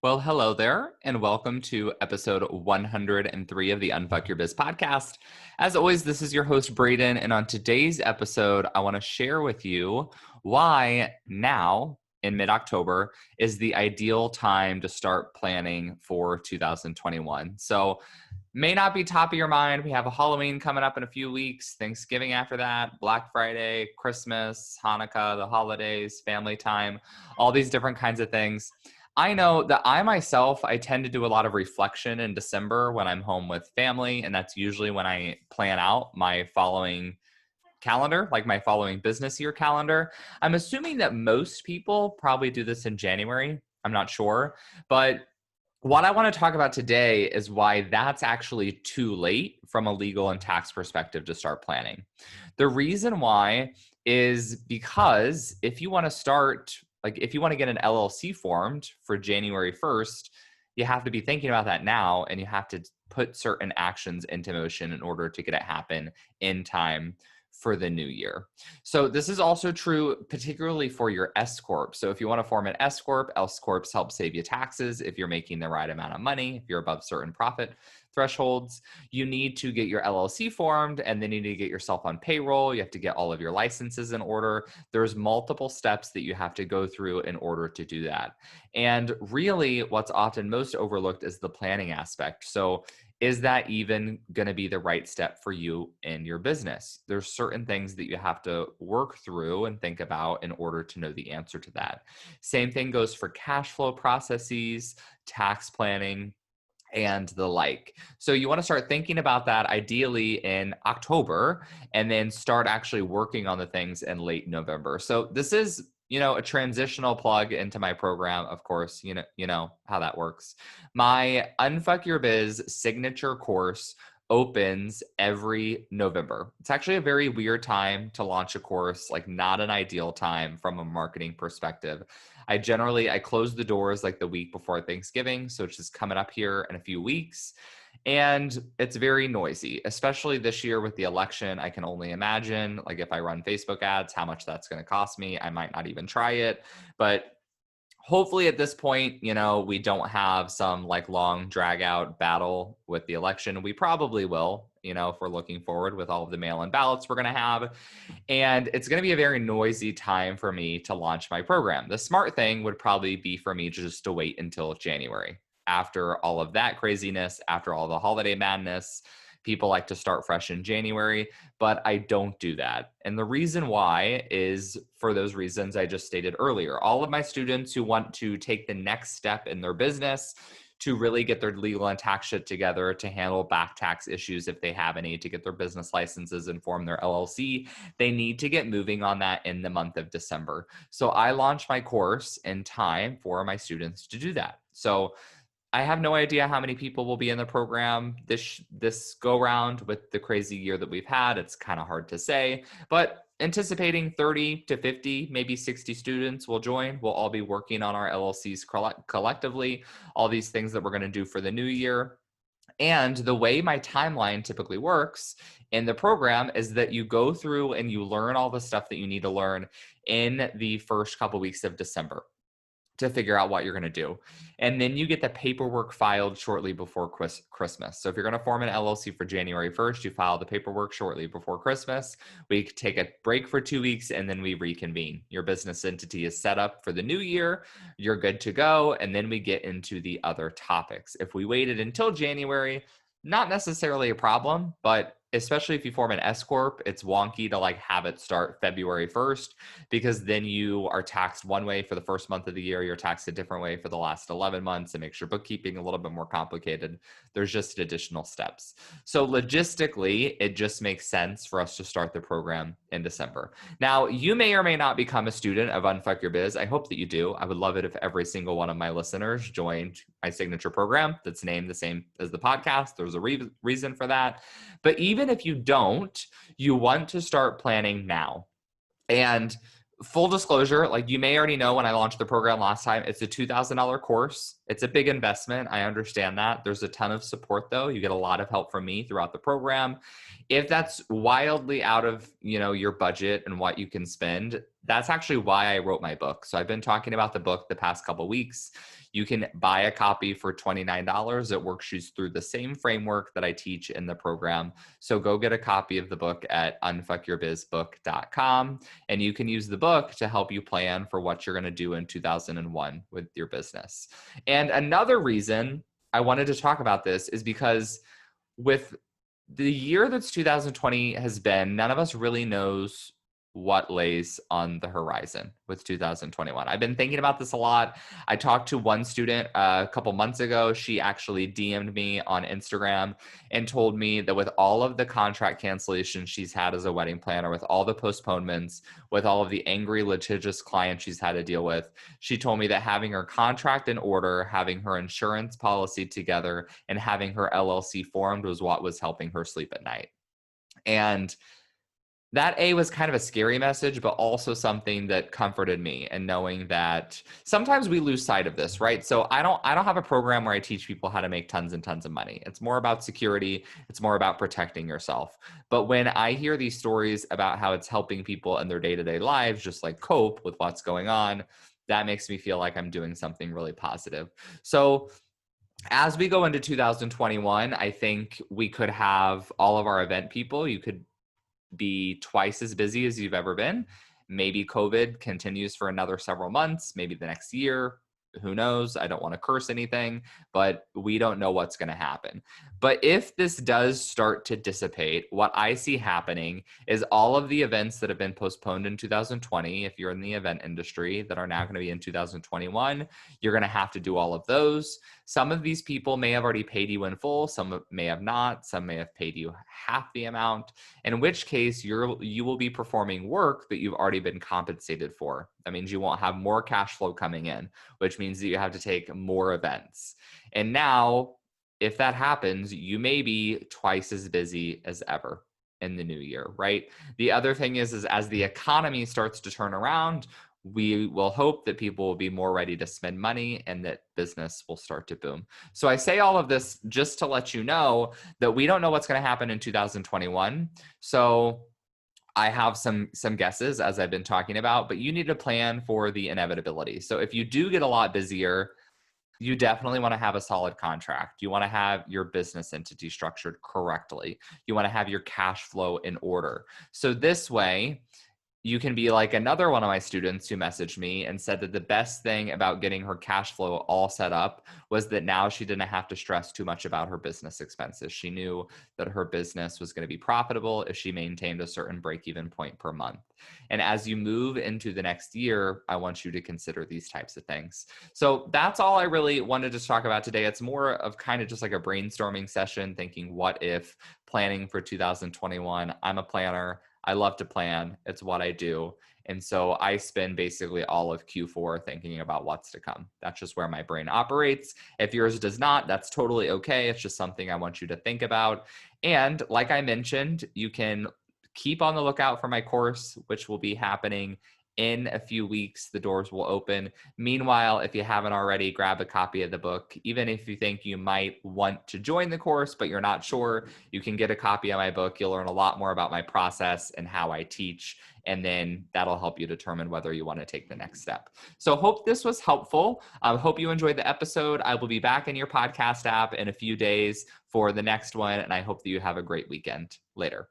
Well, hello there, and welcome to episode 103 of the Unfuck Your Biz podcast. As always, this is your host, Braden, and on today's episode, I want to share with you why now, in mid October, is the ideal time to start planning for 2021. So, may not be top of your mind. We have a Halloween coming up in a few weeks, Thanksgiving after that, Black Friday, Christmas, Hanukkah, the holidays, family time, all these different kinds of things. I know that I tend to do a lot of reflection in December when I'm home with family, and that's usually when I plan out my following calendar, like my following business year calendar. I'm assuming that most people probably do this in January. I'm not sure, but what I want to talk about today is why that's actually too late from a legal and tax perspective to start planning. The reason why is because if you want to start, like if you want to get an LLC formed for January 1st, you have to be thinking about that now and you have to put certain actions into motion in order to get it happen in time for the new year. So this is also true particularly for your S corp. So if you want to form an S corp help save you taxes if you're making the right amount of money, if you're above certain profit thresholds. You need to get your LLC formed, and then you need to get yourself on payroll. You have to get all of your licenses in order. There's multiple steps that you have to go through in order to do that. And really what's often most overlooked is the planning aspect. So is that even going to be the right step for you in your business? There's certain things that you have to work through and think about in order to know the answer to that. Same thing goes for cash flow processes, tax planning, and the like. So you want to start thinking about that ideally in October and then start actually working on the things in late November. So this is a transitional plug into my program. Of course, you know how that works. My Unfuck Your Biz signature course opens every November. It's actually a very weird time to launch a course, like not an ideal time from a marketing perspective. I close the doors like the week before Thanksgiving, so it's just coming up here in a few weeks. And it's very noisy, especially this year with the election. I can only imagine, like if I run Facebook ads, how much that's going to cost me. I might not even try it, but hopefully at this point, we don't have some like long drag out battle with the election. We probably will, if we're looking forward with all of the mail-in ballots we're going to have. And it's going to be a very noisy time for me to launch my program. The smart thing would probably be for me just to wait until January. After all of that craziness, after all the holiday madness, people like to start fresh in January, but I don't do that. And the reason why is for those reasons I just stated earlier. All of my students who want to take the next step in their business to really get their legal and tax shit together, to handle back tax issues if they have any, to get their business licenses and form their LLC, they need to get moving on that in the month of December. So I launched my course in time for my students to do that. So I have no idea how many people will be in the program this go round with the crazy year that we've had. It's kind of hard to say, but anticipating 30 to 50, maybe 60 students will join. We'll all be working on our LLCs collectively, all these things that we're going to do for the new year. And the way my timeline typically works in the program is that you go through and you learn all the stuff that you need to learn in the first couple weeks of December to figure out what you're going to do. And then you get the paperwork filed shortly before Christmas. So if you're going to form an LLC for January 1st, you file the paperwork shortly before Christmas. We take a break for 2 weeks and then we reconvene. Your business entity is set up for the new year. You're good to go. And then we get into the other topics. If we waited until January, not necessarily a problem, but especially if you form an S corp, it's wonky to like have it start February 1st, because then you are taxed one way for the first month of the year, you're taxed a different way for the last 11 months. It makes your bookkeeping a little bit more complicated. There's just additional steps. So logistically, it just makes sense for us to start the program in December. Now, you may or may not become a student of Unfuck Your Biz. I hope that you do. I would love it if every single one of my listeners joined my signature program that's named the same as the podcast. There's a reason for that. But even if you don't, you want to start planning now. And full disclosure, like you may already know when I launched the program last time, it's a $2,000 course. It's a big investment. I understand that. There's a ton of support though. You get a lot of help from me throughout the program. If that's wildly out of, your budget and what you can spend, that's actually why I wrote my book. So I've been talking about the book the past couple weeks. You can buy a copy for $29. It works you through the same framework that I teach in the program. So go get a copy of the book at unfuckyourbizbook.com, and you can use the book to help you plan for what you're going to do in 2001 with your business. And another reason I wanted to talk about this is because with the year that's 2020 has been, none of us really knows what lays on the horizon with 2021. I've been thinking about this a lot. I talked to one student a couple months ago. She actually DM'd me on Instagram and told me that with all of the contract cancellations she's had as a wedding planner, with all the postponements, with all of the angry litigious clients she's had to deal with, she told me that having her contract in order, having her insurance policy together, and having her LLC formed was what was helping her sleep at night. And that was kind of a scary message, but also something that comforted me, and knowing that sometimes we lose sight of this, right? So I don't have a program where I teach people how to make tons and tons of money. It's more about security. It's more about protecting yourself. But when I hear these stories about how it's helping people in their day-to-day lives, just like cope with what's going on, that makes me feel like I'm doing something really positive. So as we go into 2021, I think we could have all of our event people. You could be twice as busy as you've ever been. Maybe COVID continues for another several months, maybe the next year. Who knows? I don't want to curse anything, but we don't know what's going to happen. But if this does start to dissipate, what I see happening is all of the events that have been postponed in 2020, if you're in the event industry, that are now going to be in 2021, you're going to have to do all of those. Some of these people may have already paid you in full, some may have not, some may have paid you half the amount, in which case you will be performing work that you've already been compensated for. That means you won't have more cash flow coming in, which means that you have to take more events. And now, if that happens, you may be twice as busy as ever in the new year, right? The other thing is as the economy starts to turn around, we will hope that people will be more ready to spend money and that business will start to boom. So I say all of this just to let you know that we don't know what's going to happen in 2021. So I have some guesses, as I've been talking about, but you need to plan for the inevitability. So if you do get a lot busier, you definitely want to have a solid contract. You want to have your business entity structured correctly. You want to have your cash flow in order. So this way, you can be like another one of my students who messaged me and said that the best thing about getting her cash flow all set up was that now she didn't have to stress too much about her business expenses. She knew that her business was going to be profitable if she maintained a certain break-even point per month. And as you move into the next year, I want you to consider these types of things. So that's all I really wanted to talk about today. It's more of kind of just like a brainstorming session, thinking what if, planning for 2021. I'm a planner. I love to plan. It's what I do. And so I spend basically all of Q4 thinking about what's to come. That's just where my brain operates. If yours does not, that's totally okay. It's just something I want you to think about. And like I mentioned, you can keep on the lookout for my course, which will be happening in a few weeks. The doors will open. Meanwhile, if you haven't already, grab a copy of the book. Even if you think you might want to join the course, but you're not sure, you can get a copy of my book. You'll learn a lot more about my process and how I teach. And then that'll help you determine whether you want to take the next step. So hope this was helpful. I hope you enjoyed the episode. I will be back in your podcast app in a few days for the next one. And I hope that you have a great weekend. Later.